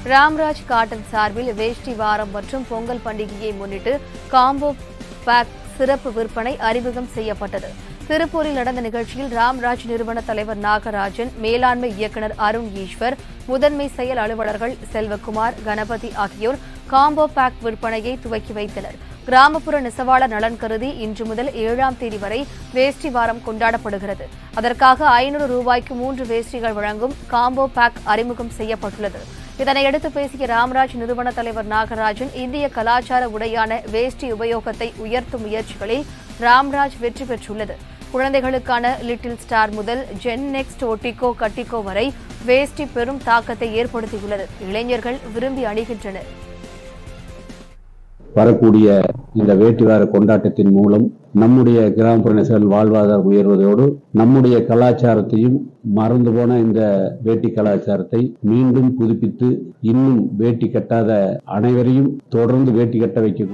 Ramraj cotton சார்பில் வேஷ்டி வாரம் மற்றும் பொங்கல் பண்டிகையை முன்னிட்டு காம்போ பேக் சிறப்பு விற்பனை அறிமுகம் செய்யப்பட்டது. திருப்பூரில் நடந்த நிகழ்ச்சியில் ராம்ராஜ் நிறுவன தலைவர் நாகராஜன், மேலாண்மை இயக்குநர் அருண் ஈஸ்வர், முதன்மை செயல் அலுவலர்கள் செல்வகுமார், கணபதி ஆகியோர் காம்போ பேக் விற்பனையை துவக்கி வைத்தனர். கிராமப்புற நெசவாளர் நலன் கருதி இன்று முதல் 7ஆம் தேதி வரை வேஷ்டி வாரம் கொண்டாடப்படுகிறது. அதற்காக 500 ரூபாய்க்கு 3 வேஷ்டிகள் வழங்கும் காம்போ பேக் அறிமுகம் செய்யப்பட்டுள்ளது. இதனையடுத்து பேசிய ராம்ராஜ் நிறுவன தலைவர் நாகராஜன், இந்திய கலாச்சார உடையான வேஷ்டி உபயோகத்தை உயர்த்தும் முயற்சிகளில் ராம்ராஜ் வெற்றி பெற்றுள்ளது. குழந்தைகளுக்கான லிட்டில் ஸ்டார் முதல் ஜென் நெக்ஸ்ட் ஒட்டிக்கோ கட்டிக்கோ வரை வேஷ்டி பெரும் தாக்கத்தை ஏற்படுத்தியுள்ளது. இளைஞர்கள் விரும்பி அணிகின்றனர். வரக்கூடிய இந்த வேட்டி வார கொண்டாட்டத்தின் மூலம் நம்முடைய கிராமப்புற நெசவாளர் வாழ்வாதாரம் உயர்வதோடு நம்முடைய கலாச்சாரத்தையும் மறந்து போன இந்த வேட்டி கலாச்சாரத்தை மீண்டும் புதுப்பித்து இன்னும் வேட்டி கட்டாத அனைவரையும் தொடர்ந்து வேட்டி கட்ட வைக்க